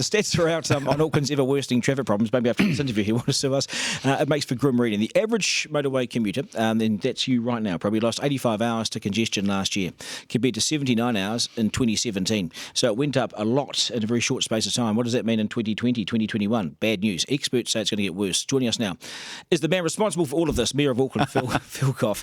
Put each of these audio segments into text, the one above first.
The stats are out on Auckland's ever worsening traffic problems. Maybe after this interview, you want to sue us. It makes for grim reading. The average motorway commuter, and that's you right now, probably lost 85 hours to congestion last year, compared to 79 hours in 2017. So it went up a lot in a very short space of time. What does that mean in 2020, 2021? Bad news. Experts say it's going to get worse. Joining us now is the man responsible for all of this, Mayor of Auckland, Phil Goff.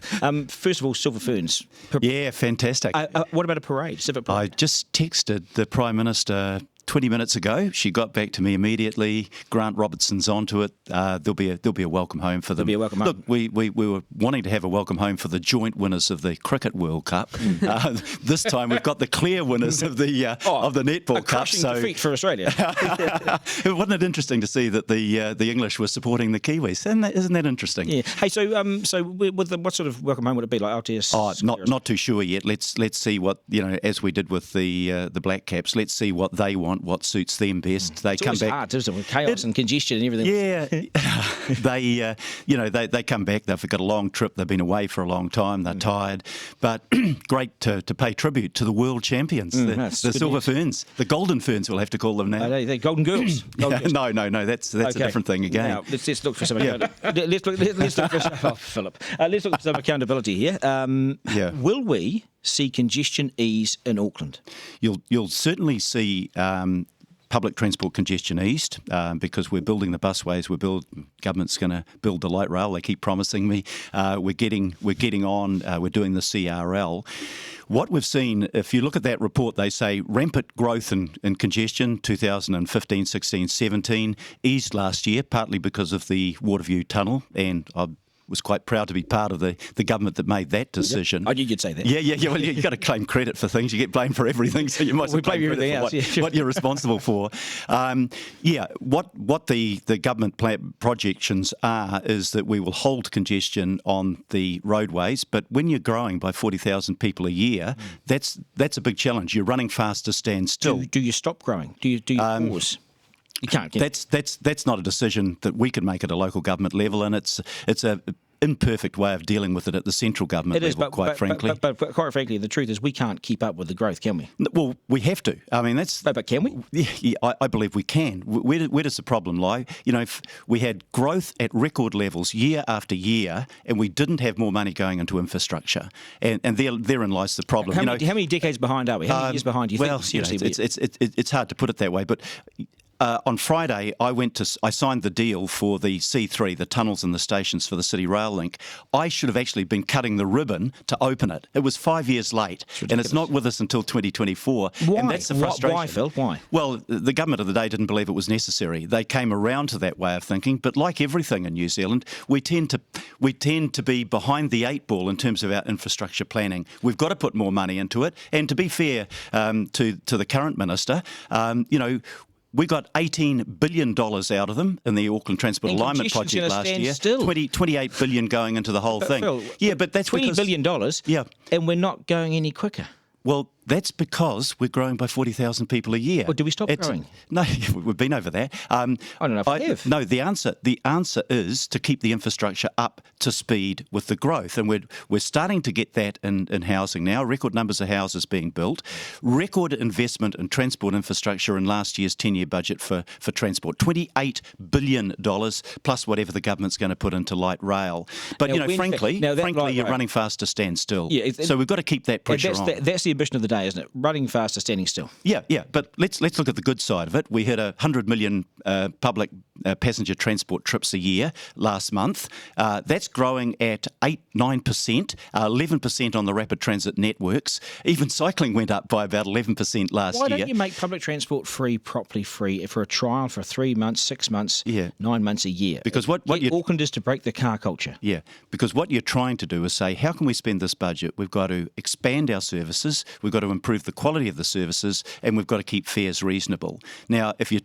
First of all, Silver Ferns. Yeah, fantastic. What about a parade? Civic parade? I just texted the Prime Minister 20 minutes ago. She got back to me immediately. Grant Robertson's onto it. There'll be a welcome home for them. There'll be a welcome home. Look, we were wanting to have a welcome home for the joint winners of the Cricket World Cup. This time we've got the clear winners of the Netball Cup. So defeat for Australia. Wasn't it interesting to see that the English were supporting the Kiwis? Isn't that interesting? Yeah. Hey, so what sort of welcome home would it be? Like RTS? Oh, not too sure yet. Let's see what, as we did with the Black Caps. Let's see what they want, what suits them best. They come back. Hard, isn't it, with chaos and congestion and everything. Yeah, they come back. They've got a long trip. They've been away for a long time. They're tired, but great to pay tribute to the world champions, the Silver Ferns, the Golden Ferns. We'll have to call them now. They're Golden Girls. No, that's okay. A different thing again. Now, let's look for some accountability. Let's look for Philip. Let's look for some accountability here. Will we see congestion ease in Auckland? You'll certainly see public transport congestion eased because we're building the busways. Government's going to build the light rail. They keep promising me. We're getting on. We're doing the CRL. What we've seen, if you look at that report, they say rampant growth in congestion, 2015, 16, 17, eased last year, partly because of the Waterview Tunnel, and I was quite proud to be part of the government that made that decision. I knew you'd say that. Yeah. Well, you've got to claim credit for things. You get blamed for everything, so you must blame everything else. What you're responsible for. What the government projections are is that we will hold congestion on the roadways, but when you're growing by 40,000 people a year, that's a big challenge. You're running fast to stand still. Do you stop growing? Do you pause? You can't. That's not a decision that we can make at a local government level, and it's a imperfect way of dealing with it at the central government level, quite frankly. But quite frankly, the truth is we can't keep up with the growth, can we? Well, we have to. I mean, that's... But can we? Yeah, I believe we can. Where does the problem lie? If we had growth at record levels year after year, and we didn't have more money going into infrastructure, and therein lies the problem. How many decades behind are we? How many years behind do you think? It's hard to put it that way, but... on Friday, I signed the deal for the C3, the tunnels and the stations for the City Rail Link. I should have actually been cutting the ribbon to open it. It was 5 years late, and it's not with us until 2024. Why? And that's the frustration. Why, Phil? Why? Well, the government of the day didn't believe it was necessary. They came around to that way of thinking, but like everything in New Zealand, we tend to be behind the eight ball in terms of our infrastructure planning. We've got to put more money into it, and to be fair to the current minister, we got $18 billion out of them in the Auckland Transport Alignment Project last year. 28 billion going into the whole thing. Phil, but that's $20 billion, and we're not going any quicker. Well, that's because we're growing by 40,000 people a year. Or do we stop growing? No, we've been over that. I don't know if we have. No, the answer is to keep the infrastructure up to speed with the growth. And we're starting to get that in housing now. Record numbers of houses being built. Record investment in transport infrastructure in last year's 10-year budget for transport. $28 billion plus whatever the government's going to put into light rail. But, frankly, you're running fast to stand still. Yeah, so we've got to keep that pressure on. That's the ambition of the day, isn't it? Running fast or standing still. Yeah. But let's look at the good side of it. We had 100 million public passenger transport trips a year last month. That's growing at 8-9%, 11% on the rapid transit networks. Even cycling went up by about 11% last year. Why don't you make public transport properly free, for a trial for 3 months, 6 months, 9 months, a year? Because what Auckland is to break the car culture. Yeah, because what you're trying to do is say, how can we spend this budget? We've got to expand our services, we've got to improve the quality of the services, and we've got to keep fares reasonable. Now, if you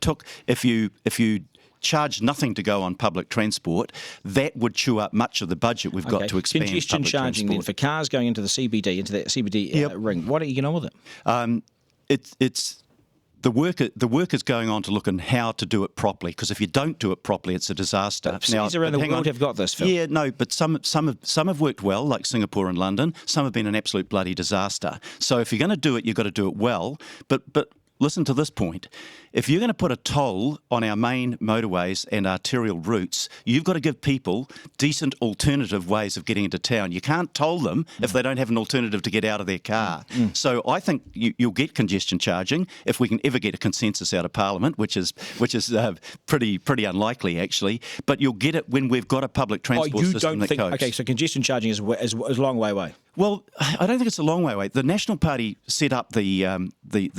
charge nothing to go on public transport, that would chew up much of the budget we've got to expand congestion charging transport. Then for cars going into the CBD, into that CBD ring. Why don't you get on with it? It's the work is going on to look at how to do it properly, because if you don't do it properly, it's a disaster. Cities around the world have got this, Phil. Yeah, no, but some have worked well, like Singapore and London. Some have been an absolute bloody disaster. So if you're going to do it, you've got to do it well. But listen to this point. if you're going to put a toll on our main motorways and arterial routes, you've got to give people decent alternative ways of getting into town. You can't toll them if they don't have an alternative to get out of their car. So I think you'll get congestion charging if we can ever get a consensus out of Parliament, which is pretty unlikely actually. But you'll get it when we've got a public transport system that copes. Okay, so congestion charging is a long way away. Well, I don't think it's a long way away. The National Party set up the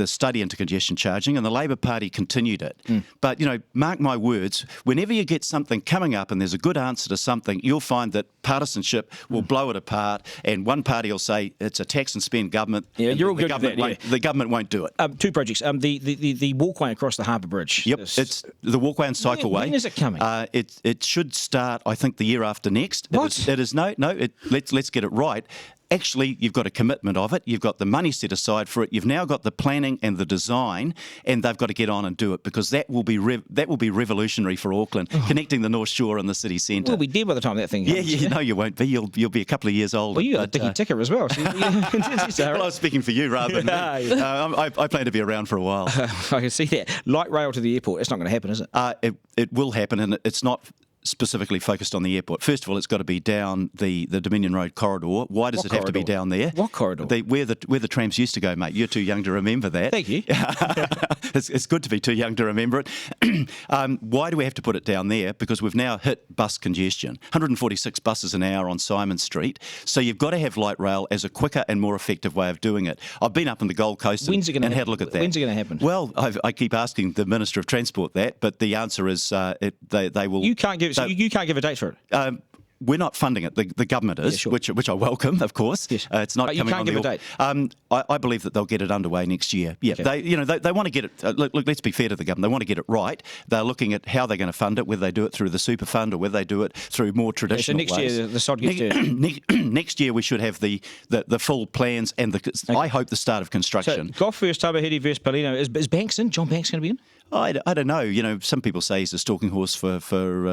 study into congestion charging, and the Labor Party continued it. But, mark my words, whenever you get something coming up and there's a good answer to something, you'll find that partisanship will blow it apart, and one party will say it's a tax and spend government. Yeah, you're all good at that. The government won't do it. Two projects. The walkway across the Harbour Bridge. Yep, it's the walkway and cycleway. When is it coming? It should start, I think, the year after next. What? Let's get it right. Actually, you've got a commitment of it. You've got the money set aside for it. You've now got the planning and the design, and they've got to get on and do it, because that will be revolutionary for Auckland, connecting the North Shore and the city centre. We'll be dead by the time that thing comes. Yeah, no, you won't be. You'll be a couple of years old. Well, you got a dicky ticker as well. So well, I was speaking for you rather than me. I plan to be around for a while. I can see that. Light rail to the airport. It's not going to happen, is it? It will happen, and it's not specifically focused on the airport. First of all, it's got to be down the Dominion Road corridor. Why does it have to be down there? What corridor? Where the trams used to go, mate. You're too young to remember that. Thank you. It's good to be too young to remember it. Why do we have to put it down there? Because we've now hit bus congestion. 146 buses an hour on Simon Street. So you've got to have light rail as a quicker and more effective way of doing it. I've been up in the Gold Coast and had a look at that. When's it going to happen? Well, I keep asking the Minister of Transport that, but the answer is they will. You can't give. So you can't give a date for it. We're not funding it. The government is, sure. which I welcome, of course. Yes. It's not but coming on you can't give a date. I believe that they'll get it underway next year. Yeah, okay. They want to get it. Look, let's be fair to the government. They want to get it right. They're looking at how they're going to fund it, whether they do it through the super fund or whether they do it through more traditional ways. So next year the sod gets next year we should have the full plans and I hope the start of construction. So Goff versus Tabahiri versus Paulino. Is Banks in? John Banks going to be in? I don't know. Some people say he's a stalking horse for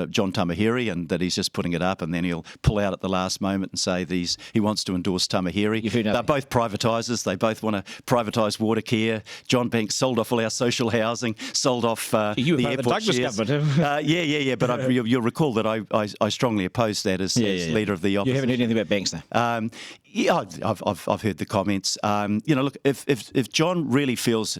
John Tamahiri, and that he's just putting it up, and then he'll pull out at the last moment and say he wants to endorse Tamahiri. They're both privatisers. They both want to privatise water care. John Banks sold off all our social housing, sold off the airport shares. Yeah. But you'll recall that I strongly opposed that as leader of the opposition. You haven't heard anything about Banks, though? Yeah, I've heard the comments. Look, if John really feels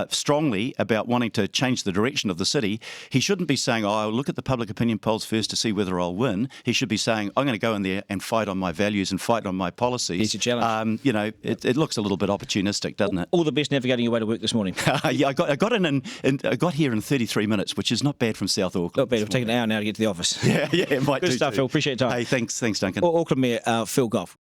strongly about wanting to change the direction of the city, he shouldn't be saying, I'll look at the public opinion polls first to see whether I'll win. He should be saying, I'm going to go in there and fight on my values and fight on my policies. He's a challenge. It looks a little bit opportunistic, doesn't it? All the best navigating your way to work this morning. Yeah, I got here in 33 minutes, which is not bad from South Auckland. Not bad. It'll take an hour now to get to the office. Yeah, it might. Good stuff, Phil. Appreciate your time. Hey, thanks, Duncan. Auckland Mayor Phil Goff.